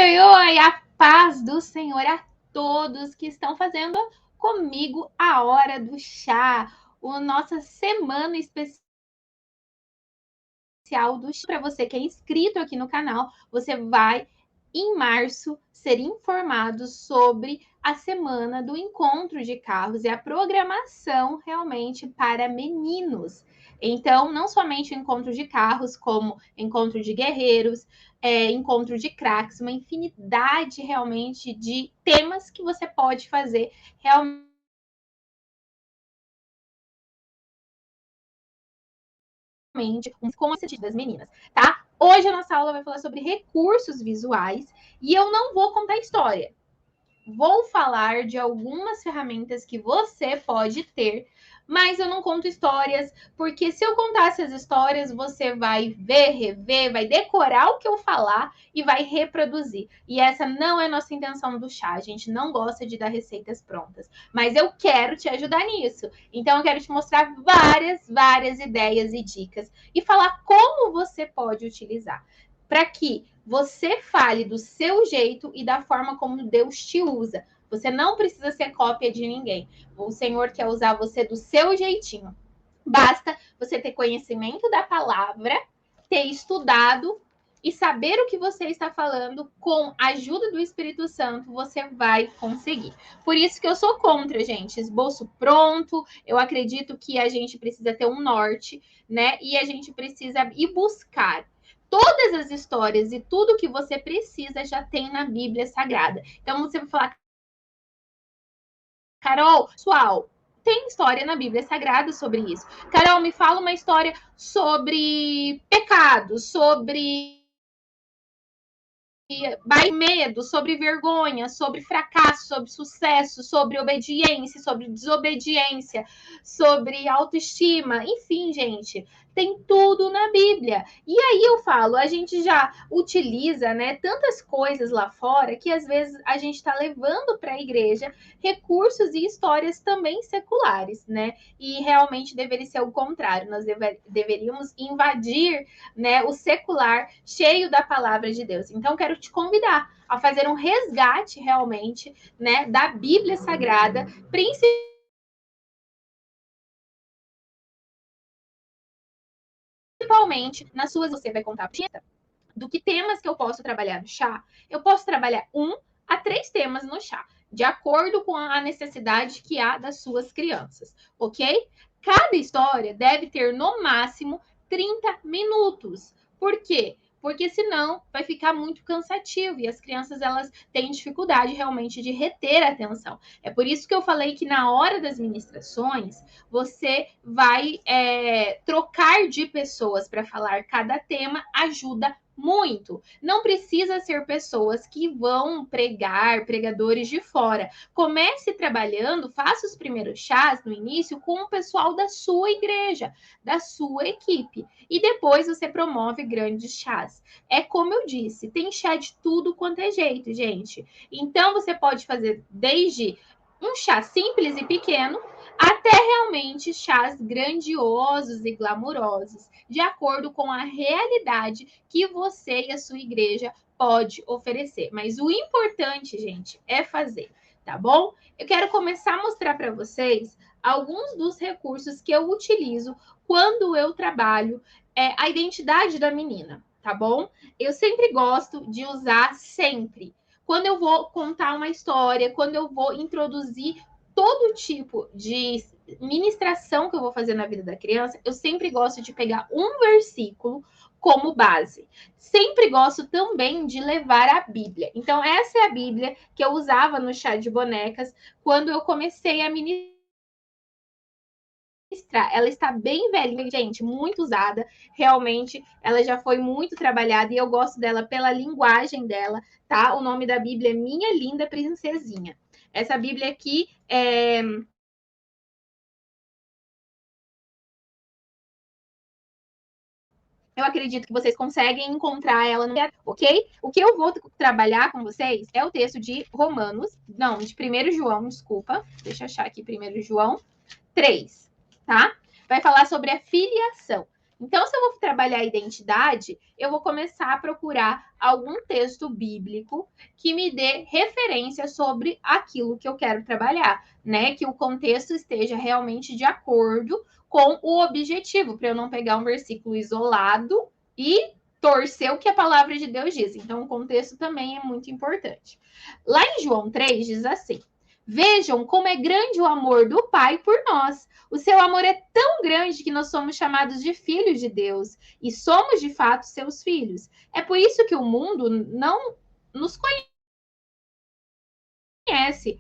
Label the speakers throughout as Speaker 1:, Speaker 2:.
Speaker 1: oi, oi! A paz do Senhor a todos que estão fazendo comigo a hora do chá, a nossa semana especial do chá. Para você que é inscrito aqui no canal, você vai, em março, ser informado sobre a semana do encontro de carros e a programação realmente para meninos. Então, não somente o encontro de carros, como encontro de guerreiros, encontro de craques, uma infinidade realmente de temas que você pode fazer realmente com esse das meninas, tá? Hoje a nossa aula vai falar sobre recursos visuais e eu não vou contar história. Vou falar de algumas ferramentas que você pode ter, mas eu não conto histórias, porque se eu contasse as histórias, você vai ver, rever, vai decorar o que eu falar e vai reproduzir. E essa não é a nossa intenção do chá. A gente não gosta de dar receitas prontas, mas eu quero te ajudar nisso. Então eu quero te mostrar várias ideias e dicas e falar como você pode utilizar para que você fale do seu jeito e da forma como Deus te usa. Você não precisa ser cópia de ninguém. O Senhor quer usar você do seu jeitinho. Basta você ter conhecimento da palavra, ter estudado e saber o que você está falando. Com a ajuda do Espírito Santo, você vai conseguir. Por isso que eu sou contra, gente, esboço pronto. Eu acredito que a gente precisa ter um norte, né? E a gente precisa ir buscar. Todas as histórias e tudo que você precisa já tem na Bíblia Sagrada. Então você vai falar, Carol, pessoal, tem história na Bíblia Sagrada sobre isso. Carol, me fala uma história sobre pecado, sobre medo, sobre vergonha, sobre fracasso, sobre sucesso, sobre obediência, sobre desobediência, sobre autoestima, enfim, gente, tem tudo na Bíblia. E aí eu falo, a gente já utiliza, né, tantas coisas lá fora que às vezes a gente está levando para a igreja recursos e histórias também seculares, né? E realmente deveria ser o contrário, nós deveríamos invadir, né, o secular cheio da palavra de Deus. Então, quero te convidar a fazer um resgate realmente, né, da Bíblia Sagrada, principalmente nas suas. Você vai contar do que temas que eu posso trabalhar no chá. Eu posso trabalhar 1 a 3 temas no chá, de acordo com a necessidade que há das suas crianças, ok? Cada história deve ter no máximo 30 minutos. Por quê? Porque senão vai ficar muito cansativo e as crianças elas têm dificuldade realmente de reter a atenção. É por isso que eu falei que na hora das ministrações você vai trocar de pessoas para falar cada tema, ajuda muito. Não precisa ser pessoas que vão pregar, pregadores de fora. Comece trabalhando, faça os primeiros chás no início com o pessoal da sua igreja, da sua equipe. E depois você promove grandes chás. É como eu disse, tem chá de tudo quanto é jeito, gente. Então você pode fazer desde um chá simples e pequeno até realmente chás grandiosos e glamurosos, de acordo com a realidade que você e a sua igreja pode oferecer. Mas o importante, gente, é fazer, tá bom? Eu quero começar a mostrar para vocês alguns dos recursos que eu utilizo quando eu trabalho a identidade da menina, tá bom? Eu sempre gosto de usar sempre. Quando eu vou contar uma história, quando eu vou introduzir todo tipo de ministração que eu vou fazer na vida da criança, eu sempre gosto de pegar um versículo como base. Sempre gosto também de levar a Bíblia. Então, essa é a Bíblia que eu usava no chá de bonecas quando eu comecei a ministrar. Ela está bem velhinha, gente, muito usada. Realmente, ela já foi muito trabalhada e eu gosto dela pela linguagem dela, tá? O nome da Bíblia é Minha Linda Princesinha. Essa Bíblia aqui eu acredito que vocês conseguem encontrar ela no ok? O que eu vou trabalhar com vocês é o texto de Romanos, não, de 1 João, desculpa. Deixa eu achar aqui 1 João 3, tá? Vai falar sobre a filiação. Então, se eu vou trabalhar a identidade, eu vou começar a procurar algum texto bíblico que me dê referência sobre aquilo que eu quero trabalhar, né? Que o contexto esteja realmente de acordo com o objetivo, para eu não pegar um versículo isolado e torcer o que a palavra de Deus diz. Então, o contexto também é muito importante. Lá em João 3 diz assim: vejam como é grande o amor do Pai por nós. O seu amor é tão grande que nós somos chamados de filhos de Deus e somos de fato seus filhos. É por isso que o mundo não nos conhece.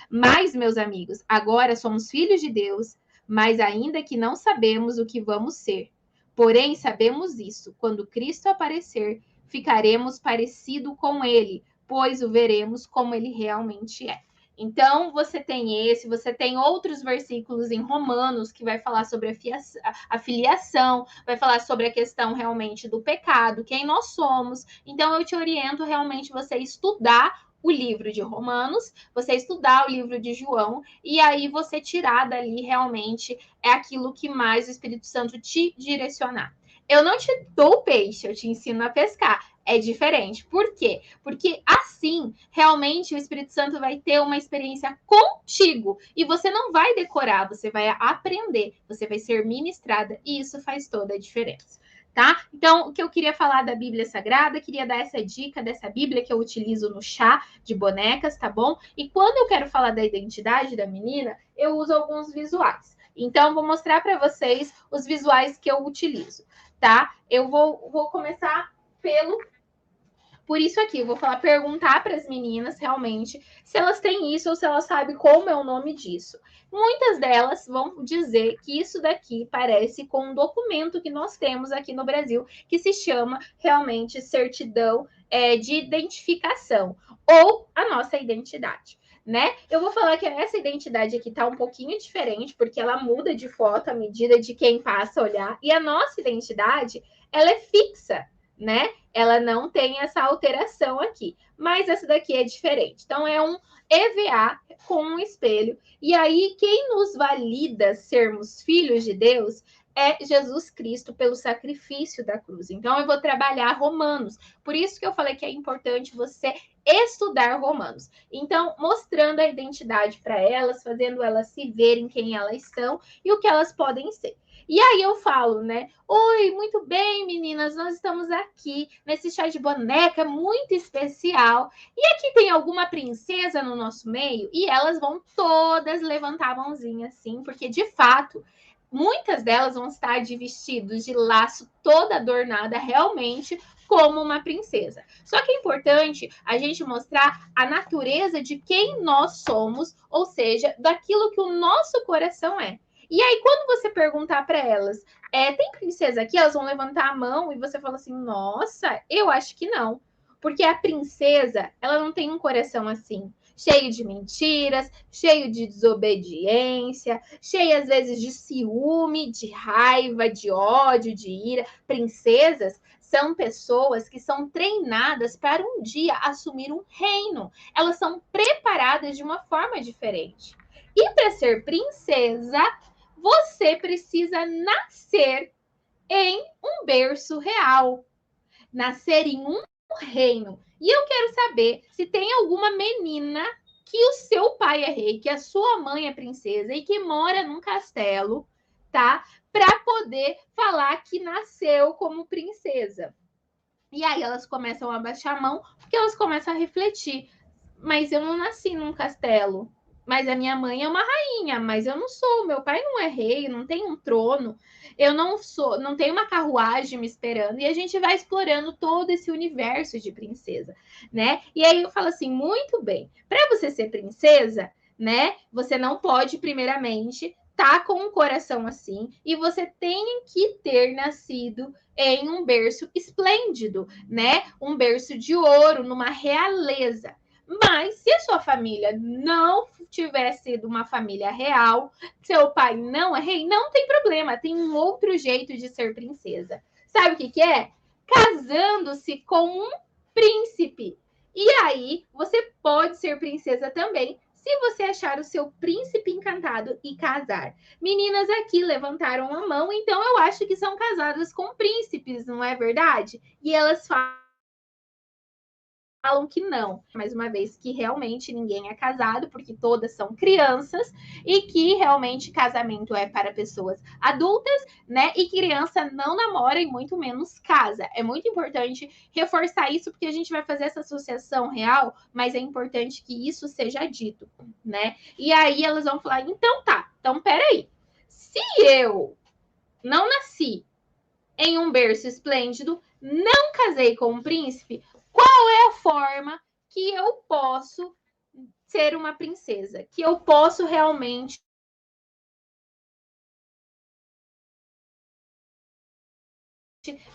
Speaker 1: Mas, meus amigos, agora somos filhos de Deus, mas ainda que não sabemos o que vamos ser. Porém, sabemos isso: quando Cristo aparecer, ficaremos parecido com ele, pois o veremos como ele realmente é. Então, você tem outros versículos em Romanos que vai falar sobre a filiação, vai falar sobre a questão realmente do pecado, quem nós somos. Então, eu te oriento realmente você estudar o livro de Romanos, você estudar o livro de João, e aí você tirar dali realmente é aquilo que mais o Espírito Santo te direcionar. Eu não te dou peixe, eu te ensino a pescar. É diferente. Por quê? Porque assim, realmente, o Espírito Santo vai ter uma experiência contigo. E você não vai decorar, você vai aprender, você vai ser ministrada. E isso faz toda a diferença. Tá? Então, o que eu queria falar da Bíblia Sagrada, queria dar essa dica dessa Bíblia que eu utilizo no chá de bonecas, tá bom? E quando eu quero falar da identidade da menina, eu uso alguns visuais. Então, vou mostrar para vocês os visuais que eu utilizo, tá? Eu vou começar por isso aqui, eu vou perguntar para as meninas realmente se elas têm isso ou se elas sabem como é o nome disso. Muitas delas vão dizer que isso daqui parece com um documento que nós temos aqui no Brasil, que se chama realmente certidão de identificação, ou a nossa identidade. Né? Eu vou falar que essa identidade aqui está um pouquinho diferente, porque ela muda de foto à medida de quem passa a olhar, e a nossa identidade, ela é fixa, né? Ela não tem essa alteração aqui, mas essa daqui é diferente. Então, é um EVA com um espelho. E aí, quem nos valida sermos filhos de Deus é Jesus Cristo pelo sacrifício da cruz. Então, eu vou trabalhar Romanos. Por isso que eu falei que é importante você estudar Romanos. Então, mostrando a identidade para elas, fazendo elas se verem quem elas são e o que elas podem ser. E aí eu falo, né? Oi, muito bem, meninas, nós estamos aqui nesse chá de boneca muito especial. E aqui tem alguma princesa no nosso meio? E elas vão todas levantar a mãozinha assim, porque de fato, muitas delas vão estar de vestidos de laço toda adornada, realmente como uma princesa. Só que é importante a gente mostrar a natureza de quem nós somos, ou seja, daquilo que o nosso coração é. E aí, quando você perguntar para elas, tem princesa aqui? Elas vão levantar a mão e você fala assim, nossa, eu acho que não. Porque a princesa, ela não tem um coração assim, cheio de mentiras, cheio de desobediência, cheio às vezes de ciúme, de raiva, de ódio, de ira. Princesas são pessoas que são treinadas para um dia assumir um reino. Elas são preparadas de uma forma diferente. E para ser princesa, você precisa nascer em um berço real, nascer em um reino. E eu quero saber se tem alguma menina que o seu pai é rei, que a sua mãe é princesa e que mora num castelo, tá? Para poder falar que nasceu como princesa. E aí elas começam a baixar a mão, porque elas começam a refletir. Mas eu não nasci num castelo. Mas a minha mãe é uma rainha, mas eu não sou. Meu pai não é rei, não tem um trono. Eu não sou, não tenho uma carruagem me esperando. E a gente vai explorando todo esse universo de princesa, né? E aí eu falo assim, muito bem. Para você ser princesa, né? Você não pode primeiramente tá com um coração assim e você tem que ter nascido em um berço esplêndido, né? Um berço de ouro, numa realeza. Mas se a sua família não tiver sido uma família real, seu pai não é rei, não tem problema, tem um outro jeito de ser princesa. Sabe o que é? Casando-se com um príncipe. E aí, você pode ser princesa também, se você achar o seu príncipe encantado e casar. Meninas aqui levantaram a mão, então eu acho que são casadas com príncipes, não é verdade? E elas falam que não, mais uma vez, que realmente ninguém é casado, porque todas são crianças, e que realmente casamento é para pessoas adultas, né? E criança não namora e muito menos casa. É muito importante reforçar isso, porque a gente vai fazer essa associação real, mas é importante que isso seja dito, né? E aí elas vão falar: então tá, então peraí. Se eu não nasci em um berço esplêndido, não casei com um príncipe, qual é a forma que eu posso ser uma princesa? Que eu posso realmente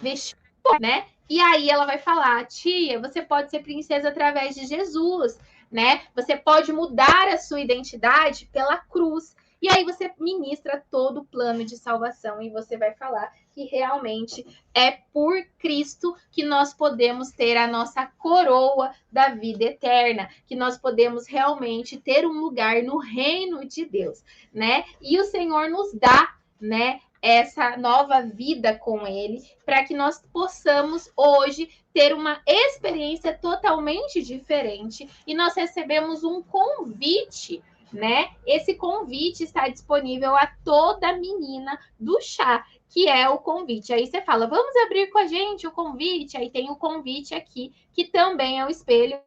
Speaker 1: vestir, né? E aí ela vai falar: tia, você pode ser princesa através de Jesus, né? Você pode mudar a sua identidade pela cruz. E aí você ministra todo o plano de salvação e você vai falar que realmente é por Cristo que nós podemos ter a nossa coroa da vida eterna, que nós podemos realmente ter um lugar no reino de Deus, né? E o Senhor nos dá, né, essa nova vida com ele, para que nós possamos hoje ter uma experiência totalmente diferente. E nós recebemos um convite, né? Esse convite está disponível a toda menina do chá, que é o convite. Aí você fala: vamos abrir com a gente o convite. Aí tem o convite aqui, que também é o espelho.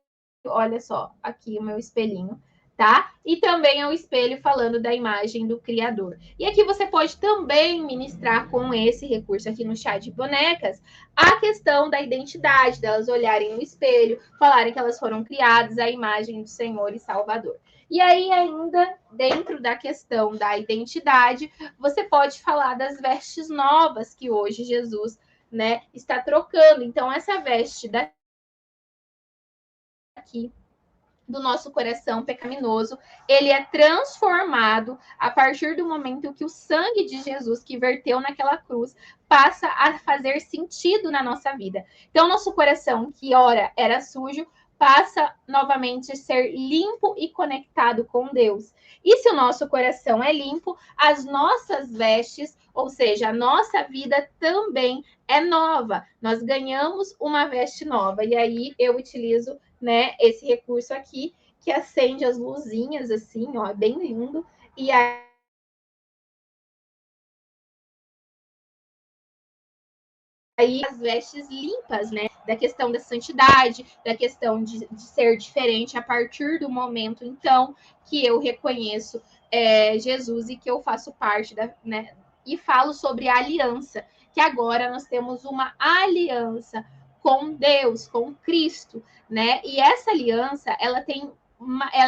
Speaker 1: Olha só, aqui o meu espelhinho, tá? E também é o espelho falando da imagem do Criador. E aqui você pode também ministrar com esse recurso aqui no chá de bonecas a questão da identidade, delas olharem no espelho, falarem que elas foram criadas à imagem do Senhor e Salvador. E aí, ainda dentro da questão da identidade, você pode falar das vestes novas que hoje Jesus, né, está trocando. Então, essa veste daqui do nosso coração pecaminoso, ele é transformado a partir do momento que o sangue de Jesus que verteu naquela cruz passa a fazer sentido na nossa vida. Então, nosso coração, que ora era sujo, passa novamente a ser limpo e conectado com Deus. E se o nosso coração é limpo, as nossas vestes, ou seja, a nossa vida também é nova. Nós ganhamos uma veste nova. E aí eu utilizo, né, esse recurso aqui, que acende as luzinhas assim, ó, bem lindo. E aí as vestes limpas, né? Da questão da santidade, da questão de ser diferente a partir do momento, então, que eu reconheço Jesus e que eu faço parte da, né? E falo sobre a aliança, que agora nós temos uma aliança com Deus, com Cristo, né? E essa aliança, ela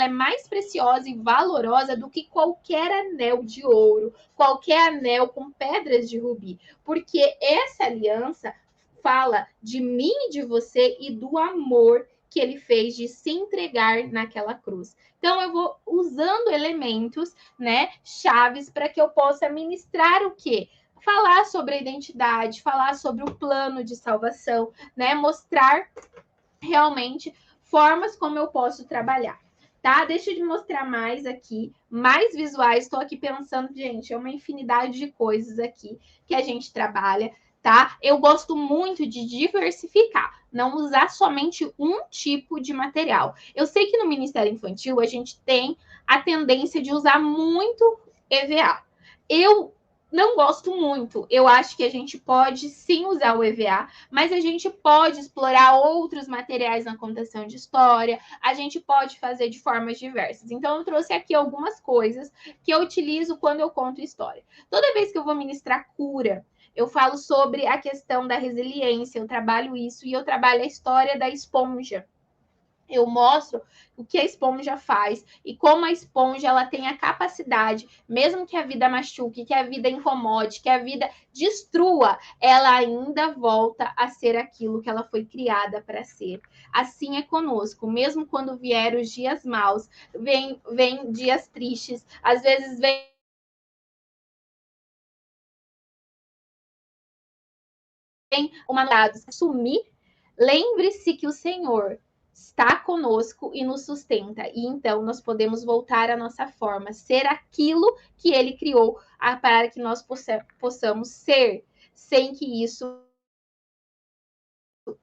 Speaker 1: é mais preciosa e valorosa do que qualquer anel de ouro, qualquer anel com pedras de rubi, porque essa aliança fala de mim e de você e do amor que ele fez de se entregar naquela cruz. Então eu vou usando elementos, né, chaves para que eu possa ministrar o quê? Falar sobre a identidade, falar sobre o plano de salvação, né, mostrar realmente formas como eu posso trabalhar. Tá? Deixa eu te mostrar mais aqui, mais visuais. Estou aqui pensando, gente, é uma infinidade de coisas aqui que a gente trabalha, tá? Eu gosto muito de diversificar, não usar somente um tipo de material. Eu sei que no Ministério Infantil a gente tem a tendência de usar muito EVA. Eu não gosto muito. Eu acho que a gente pode sim usar o EVA, mas a gente pode explorar outros materiais na contação de história, a gente pode fazer de formas diversas. Então, eu trouxe aqui algumas coisas que eu utilizo quando eu conto história. Toda vez que eu vou ministrar cura, eu falo sobre a questão da resiliência, eu trabalho isso e eu trabalho a história da esponja. Eu mostro o que a esponja faz e como a esponja ela tem a capacidade, mesmo que a vida machuque, que a vida incomode, que a vida destrua, ela ainda volta a ser aquilo que ela foi criada para ser. Assim é conosco, mesmo quando vier os dias maus, vem dias tristes, às vezes vem uma sumir, lembre-se que o Senhor está conosco e nos sustenta. E então nós podemos voltar à nossa forma, ser aquilo que ele criou para que nós possamos ser, sem que isso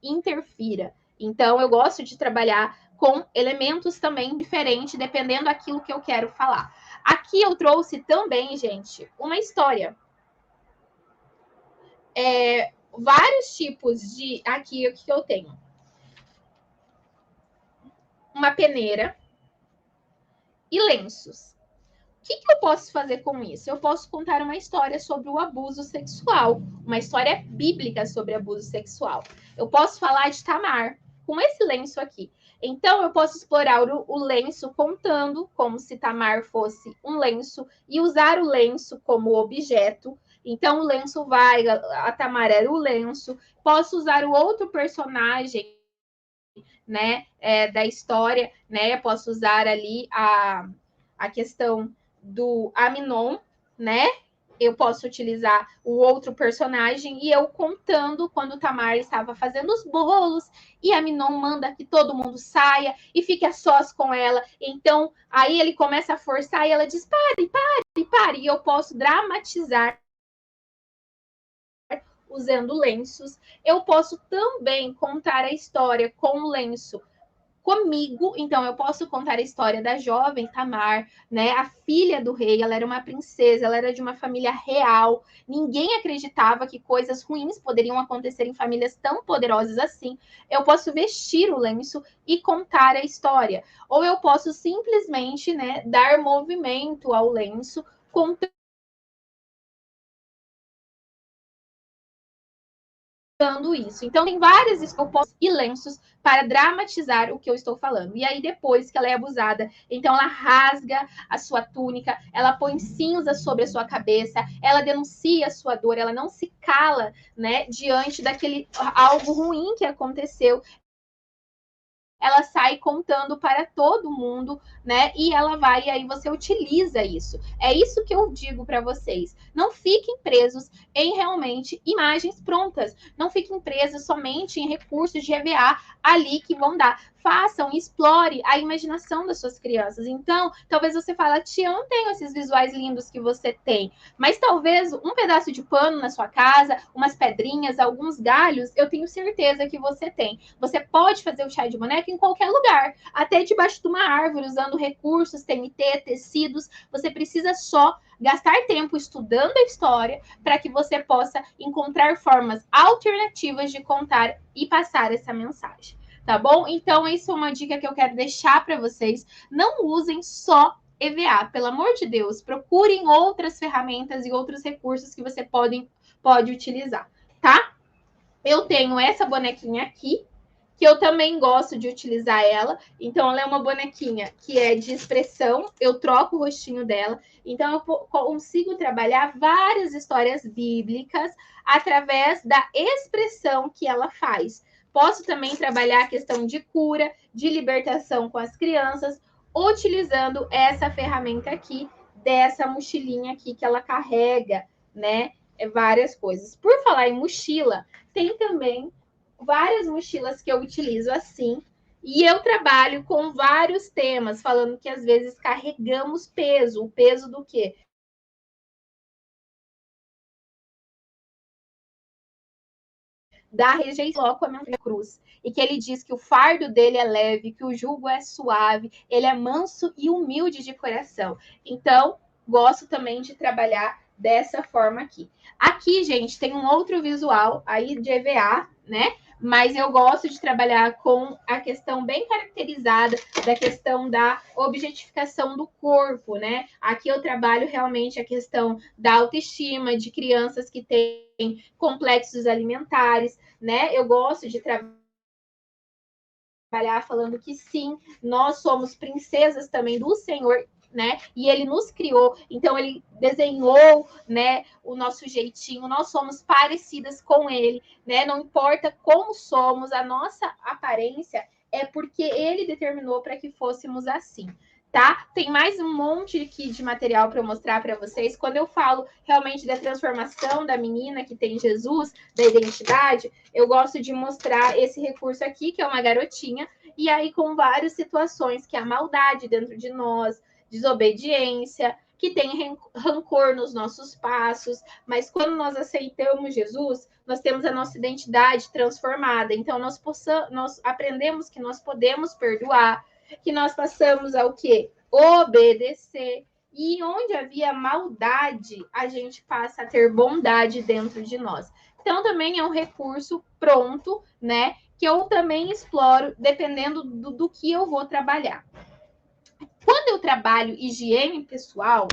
Speaker 1: interfira. Então, eu gosto de trabalhar com elementos também diferentes, dependendo daquilo que eu quero falar. Aqui eu trouxe também, gente, uma história. Vários tipos de... Aqui, o que eu tenho? Uma peneira e lenços. O que eu posso fazer com isso? Eu posso contar uma história sobre o abuso sexual, uma história bíblica sobre abuso sexual. Eu posso falar de Tamar, com esse lenço aqui. Então, eu posso explorar o lenço contando como se Tamar fosse um lenço e usar o lenço como objeto. Então, o lenço vai, a Tamar era o lenço. Posso usar o outro personagem, né, da história, né? Posso usar ali a questão do Aminon, né? Eu posso utilizar o outro personagem e eu contando quando Tamar estava fazendo os bolos e Aminon manda que todo mundo saia e fique a sós com ela. Então, aí ele começa a forçar e ela diz: pare, pare, pare. E eu posso dramatizar usando lenços. Eu posso também contar a história com o lenço comigo, então eu posso contar a história da jovem Tamar, né, a filha do rei. Ela era uma princesa, ela era de uma família real. Ninguém acreditava que coisas ruins poderiam acontecer em famílias tão poderosas assim. Eu posso vestir o lenço e contar a história, ou eu posso simplesmente, né, dar movimento ao lenço, contando isso. Então, tem várias escopos e lenços para dramatizar o que eu estou falando. E aí, depois que ela é abusada, então ela rasga a sua túnica, ela põe cinza sobre a sua cabeça, ela denuncia a sua dor, ela não se cala, né, diante daquele algo ruim que aconteceu. Ela sai contando para todo mundo, né? E ela vai, e aí você utiliza isso. É isso que eu digo para vocês. Não fiquem presos em realmente imagens prontas. Não fiquem presos somente em recursos de EVA ali que vão dar. Façam, explore a imaginação das suas crianças. Então, talvez você fale, tia, eu não tenho esses visuais lindos que você tem, mas talvez um pedaço de pano na sua casa, umas pedrinhas, alguns galhos, eu tenho certeza que você tem. Você pode fazer o chá de boneca em qualquer lugar, até debaixo de uma árvore, usando recursos, TNT, tecidos. Você precisa só gastar tempo estudando a história para que você possa encontrar formas alternativas de contar e passar essa mensagem. Tá bom? Então, isso é uma dica que eu quero deixar para vocês. Não usem só EVA, pelo amor de Deus. Procurem outras ferramentas e outros recursos que você pode utilizar, tá? Eu tenho essa bonequinha aqui, que eu também gosto de utilizar ela. Então, ela é uma bonequinha que é de expressão, eu troco o rostinho dela. Então, eu consigo trabalhar várias histórias bíblicas através da expressão que ela faz. Posso também trabalhar a questão de cura, de libertação com as crianças, utilizando essa ferramenta aqui, dessa mochilinha aqui que ela carrega, né? Várias coisas. Por falar em mochila, tem também várias mochilas que eu utilizo assim. E eu trabalho com vários temas, falando que às vezes carregamos peso. O peso do quê? Da rejeição com a minha cruz. E que ele diz que o fardo dele é leve, que o jugo é suave, ele é manso e humilde de coração. Então, gosto também de trabalhar dessa forma aqui. Aqui, gente, tem um outro visual aí de EVA, né? Mas eu gosto de trabalhar com a questão bem caracterizada da questão da objetificação do corpo, né? Aqui eu trabalho realmente a questão da autoestima de crianças que têm complexos alimentares, né? Eu gosto de trabalhar falando que sim, nós somos princesas também do Senhor, né? E ele nos criou, então ele desenhou, né, o nosso jeitinho, nós somos parecidas com ele, né? Não importa como somos, a nossa aparência é porque ele determinou para que fôssemos assim. tá? Tem mais um monte aqui de material para eu mostrar para vocês. Quando eu falo realmente da transformação da menina que tem Jesus, da identidade, eu gosto de mostrar esse recurso aqui, que é uma garotinha, e aí com várias situações, que é a maldade dentro de nós, desobediência, que tem rancor nos nossos passos, mas quando nós aceitamos Jesus, nós temos a nossa identidade transformada. Então, nós aprendemos que nós podemos perdoar, que nós passamos ao quê? Obedecer. E onde havia maldade, a gente passa a ter bondade dentro de nós. Então, também é um recurso pronto, né? Que eu também exploro dependendo do que eu vou trabalhar. Quando eu trabalho higiene pessoal,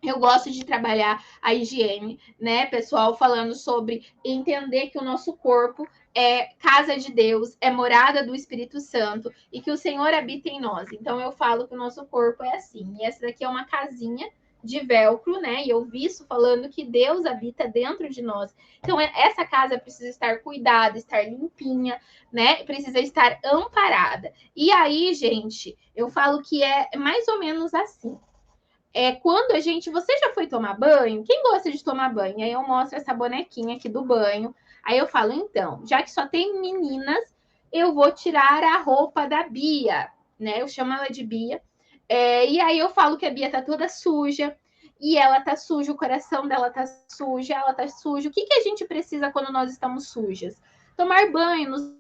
Speaker 1: eu gosto de trabalhar a higiene, né, pessoal, falando sobre entender que o nosso corpo é casa de Deus, é morada do Espírito Santo e que o Senhor habita em nós. Então eu falo que o nosso corpo é assim. E essa daqui é uma casinha de velcro, né? E eu vi isso falando que Deus habita dentro de nós. Então essa casa precisa estar cuidada, estar limpinha, né? Precisa estar amparada. E aí, gente, eu falo que é mais ou menos assim. Quando a gente. Você já foi tomar banho? Quem gosta de tomar banho? Aí eu mostro essa bonequinha aqui do banho. Aí eu falo, então, já que só tem meninas, eu vou tirar a roupa da Bia, né? Eu chamo ela de Bia. E aí eu falo que a Bia tá toda suja. E ela tá suja, o coração dela tá suja, ela tá suja. O que a gente precisa quando nós estamos sujas? Tomar banho, nos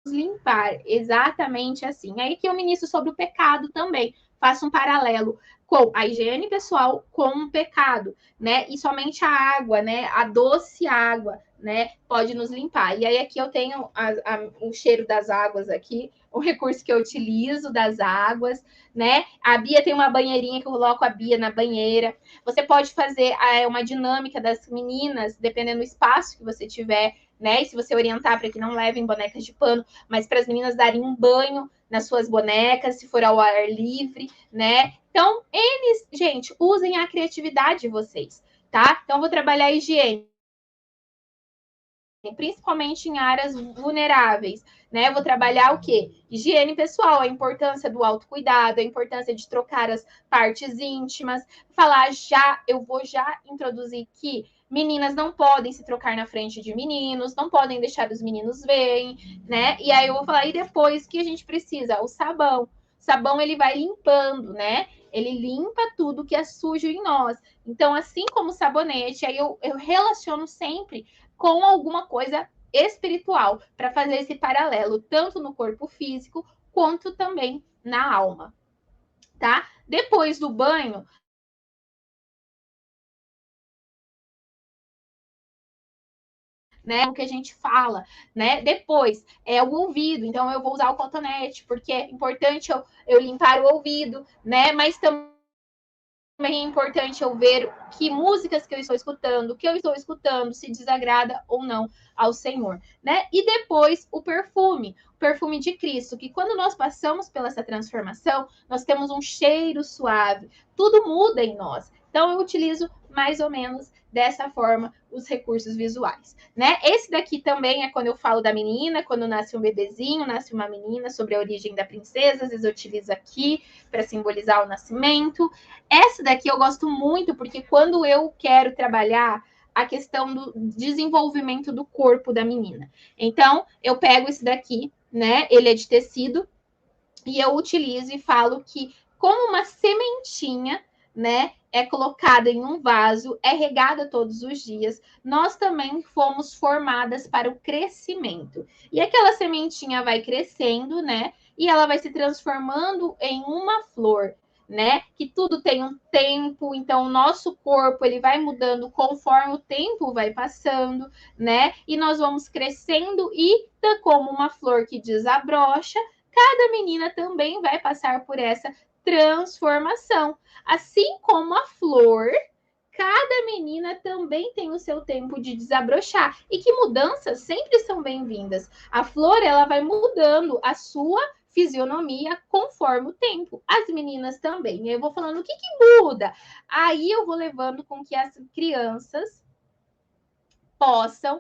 Speaker 1: limpar, exatamente assim. Aí que eu ministro sobre o pecado também, faço um paralelo com a higiene pessoal com o pecado, né? E somente a água, né? A doce água, né? Pode nos limpar. E aí aqui eu tenho o cheiro das águas aqui, o recurso que eu utilizo das águas, né? A Bia tem uma banheirinha que eu coloco a Bia na banheira. Você pode fazer uma dinâmica das meninas, dependendo do espaço que você tiver, né? E se você orientar para que não levem bonecas de pano, mas para as meninas darem um banho nas suas bonecas, se for ao ar livre, né? Então, gente, usem a criatividade de vocês, tá? Então, eu vou trabalhar a higiene, principalmente em áreas vulneráveis, né? Eu vou trabalhar o quê? Higiene pessoal, a importância do autocuidado, a importância de trocar as partes íntimas, eu vou já introduzir que meninas não podem se trocar na frente de meninos, não podem deixar os meninos verem, né? E aí eu vou falar, e depois que a gente precisa? O sabão. O sabão, ele vai limpando, né? Ele limpa tudo que é sujo em nós. Então, assim como o sabonete, aí eu relaciono sempre com alguma coisa espiritual, para fazer esse paralelo, tanto no corpo físico, quanto também na alma, tá? Depois do banho, né? O que a gente fala, né? Depois é o ouvido, então eu vou usar o cotonete, porque é importante eu limpar o ouvido, né? Mas também é importante eu ver que músicas que eu estou escutando, que eu estou escutando, se desagrada ou não ao Senhor, né? E depois o perfume de Cristo, que quando nós passamos pela essa transformação, nós temos um cheiro suave, tudo muda em nós. Então eu utilizo mais ou menos dessa forma os recursos visuais, né? Esse daqui também é quando eu falo da menina, quando nasce um bebezinho, nasce uma menina, sobre a origem da princesa, às vezes eu utilizo aqui para simbolizar o nascimento. Essa daqui eu gosto muito, porque quando eu quero trabalhar a questão do desenvolvimento do corpo da menina. Então, eu pego esse daqui, né? Ele é de tecido, e eu utilizo e falo que, como uma sementinha, né? É colocada em um vaso, é regada todos os dias. Nós também fomos formadas para o crescimento. E aquela sementinha vai crescendo, né? E ela vai se transformando em uma flor, né? Que tudo tem um tempo, então o nosso corpo ele vai mudando conforme o tempo vai passando, né? E nós vamos crescendo e como uma flor que desabrocha, cada menina também vai passar por essa transformação. Assim como a flor, cada menina também tem o seu tempo de desabrochar. E que mudanças sempre são bem-vindas. A flor, ela vai mudando a sua fisionomia conforme o tempo. As meninas também. Eu vou falando o que muda. Aí eu vou levando com que as crianças possam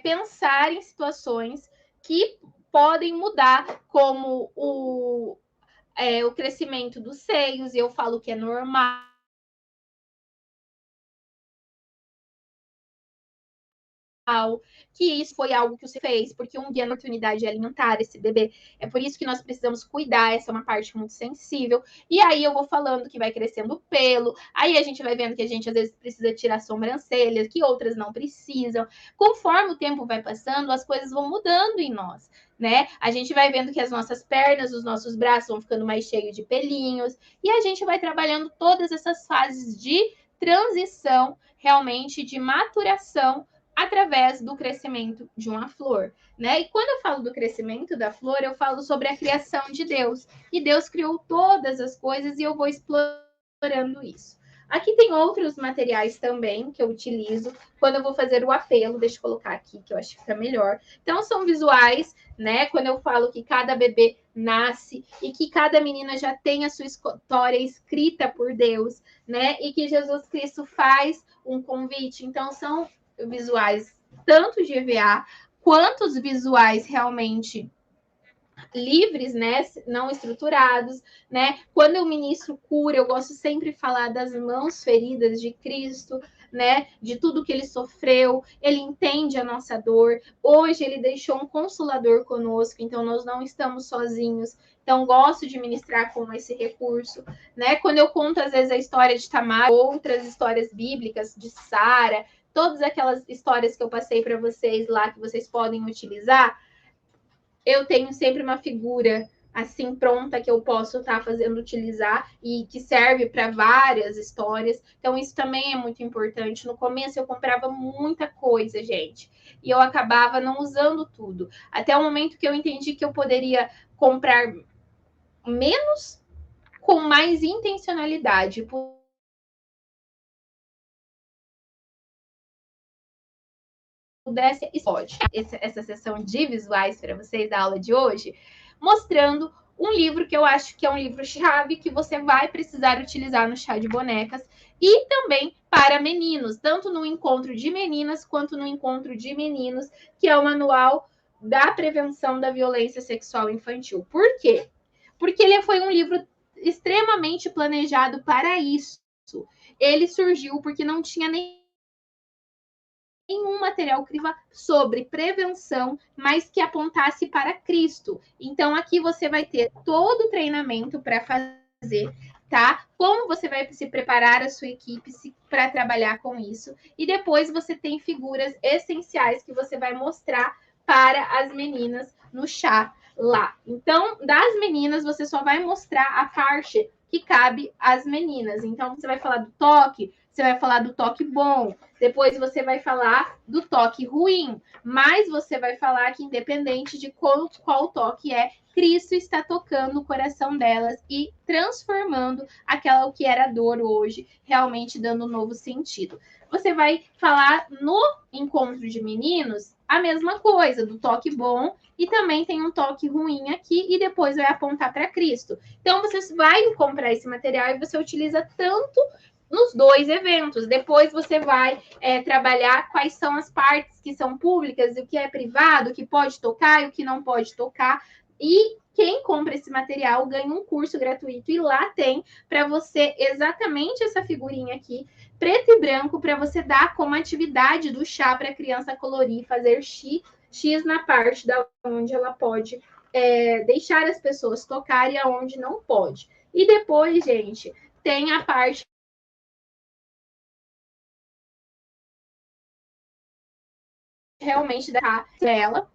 Speaker 1: pensar em situações que podem mudar, como o crescimento dos seios, e eu falo que é normal, que isso foi algo que você fez, porque um dia a oportunidade de alimentar esse bebê. É por isso que nós precisamos cuidar, essa é uma parte muito sensível. E aí eu vou falando que vai crescendo o pelo, aí a gente vai vendo que a gente às vezes precisa tirar sobrancelhas, que outras não precisam. Conforme o tempo vai passando, as coisas vão mudando em nós, né? A gente vai vendo que as nossas pernas, os nossos braços vão ficando mais cheios de pelinhos, e a gente vai trabalhando todas essas fases de transição, realmente de maturação, através do crescimento de uma flor, né? E quando eu falo do crescimento da flor, eu falo sobre a criação de Deus. E Deus criou todas as coisas e eu vou explorando isso. Aqui tem outros materiais também que eu utilizo quando eu vou fazer o apelo. Deixa eu colocar aqui, que eu acho que fica melhor. Então, são visuais, né? Quando eu falo que cada bebê nasce e que cada menina já tem a sua história escrita por Deus, né? E que Jesus Cristo faz um convite. Então, são visuais tanto de EVA quanto os visuais realmente livres, né, não estruturados, né? Quando eu ministro cura, eu gosto sempre de falar das mãos feridas de Cristo, né? De tudo que ele sofreu, ele entende a nossa dor. Hoje ele deixou um consolador conosco, então nós não estamos sozinhos. Então gosto de ministrar com esse recurso, né? Quando eu conto às vezes a história de Tamar, outras histórias bíblicas de Sara, todas aquelas histórias que eu passei para vocês lá que vocês podem utilizar, eu tenho sempre uma figura assim pronta que eu posso estar fazendo utilizar e que serve para várias histórias. Então isso também é muito importante. No começo eu comprava muita coisa, gente, e eu acabava não usando tudo. Até o momento que eu entendi que eu poderia comprar menos com mais intencionalidade. Pudesse, pode, essa sessão de visuais para vocês da aula de hoje, mostrando um livro que eu acho que é um livro-chave que você vai precisar utilizar no chá de bonecas e também para meninos, tanto no encontro de meninas quanto no encontro de meninos, que é o Manual da Prevenção da Violência Sexual Infantil. Por quê? Porque ele foi um livro extremamente planejado para isso. Ele surgiu porque não tinha nenhum material sobre prevenção, mas que apontasse para Cristo. Então, aqui você vai ter todo o treinamento para fazer, tá? Como você vai se preparar a sua equipe para trabalhar com isso. E depois você tem figuras essenciais que você vai mostrar para as meninas no chá lá. Então, das meninas, você só vai mostrar a parte que cabe às meninas. Então, você vai falar do toque, você vai falar do toque bom, depois você vai falar do toque ruim, mas você vai falar que independente de qual toque é, Cristo está tocando o coração delas e transformando aquela que era dor hoje, realmente dando um novo sentido. Você vai falar no encontro de meninos a mesma coisa, do toque bom, e também tem um toque ruim aqui, e depois vai apontar para Cristo. Então, você vai comprar esse material e você utiliza tanto nos dois eventos. Depois você vai trabalhar quais são as partes que são públicas e o que é privado, o que pode tocar e o que não pode tocar. E quem compra esse material ganha um curso gratuito e lá tem para você exatamente essa figurinha aqui, preto e branco, para você dar como atividade do chá para a criança colorir, fazer X na parte da onde ela pode deixar as pessoas tocarem e aonde não pode. E depois, gente, tem a parte realmente da ela.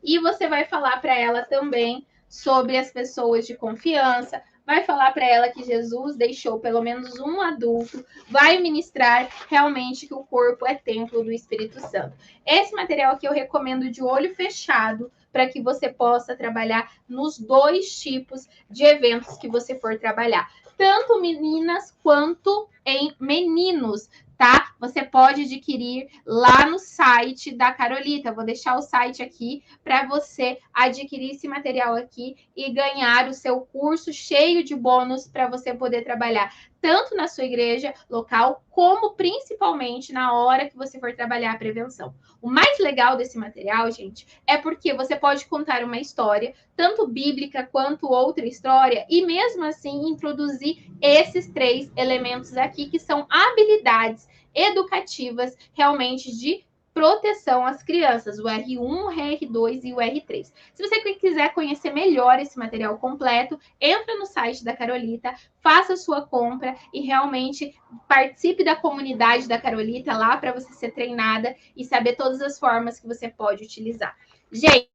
Speaker 1: E você vai falar para ela também sobre as pessoas de confiança, vai falar para ela que Jesus deixou pelo menos um adulto, vai ministrar realmente que o corpo é templo do Espírito Santo. Esse material aqui eu recomendo de olho fechado, para que você possa trabalhar nos dois tipos de eventos que você for trabalhar, tanto meninas quanto em meninos, tá? Você pode adquirir lá no site da Carolita. Vou deixar o site aqui para você adquirir esse material aqui e ganhar o seu curso cheio de bônus para você poder trabalhar tanto na sua igreja local, como principalmente na hora que você for trabalhar a prevenção. O mais legal desse material, gente, é porque você pode contar uma história, tanto bíblica quanto outra história, e mesmo assim introduzir esses 3 elementos aqui, que são habilidades educativas realmente de proteção às crianças, o R1, o R2 e o R3. Se você quiser conhecer melhor esse material completo, entra no site da Carolita, faça sua compra e realmente participe da comunidade da Carolita lá para você ser treinada e saber todas as formas que você pode utilizar. Gente,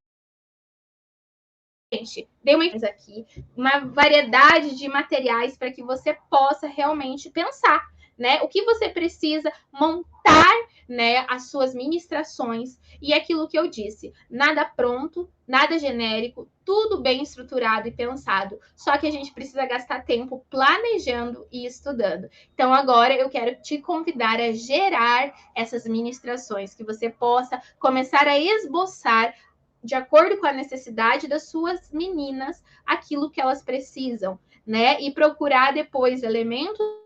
Speaker 1: dei uma aqui, uma variedade de materiais para que você possa realmente pensar, né? O que você precisa montar, né, as suas ministrações e aquilo que eu disse, nada pronto, nada genérico, tudo bem estruturado e pensado. Só que a gente precisa gastar tempo planejando e estudando. Então agora eu quero te convidar a gerar essas ministrações, que você possa começar a esboçar de acordo com a necessidade das suas meninas, aquilo que elas precisam, né? E procurar depois elementos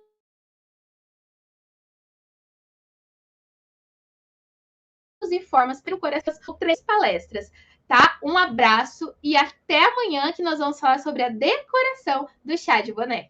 Speaker 1: e formas para procurar essas 3 palestras, tá? Um abraço e até amanhã, que nós vamos falar sobre a decoração do chá de boneca.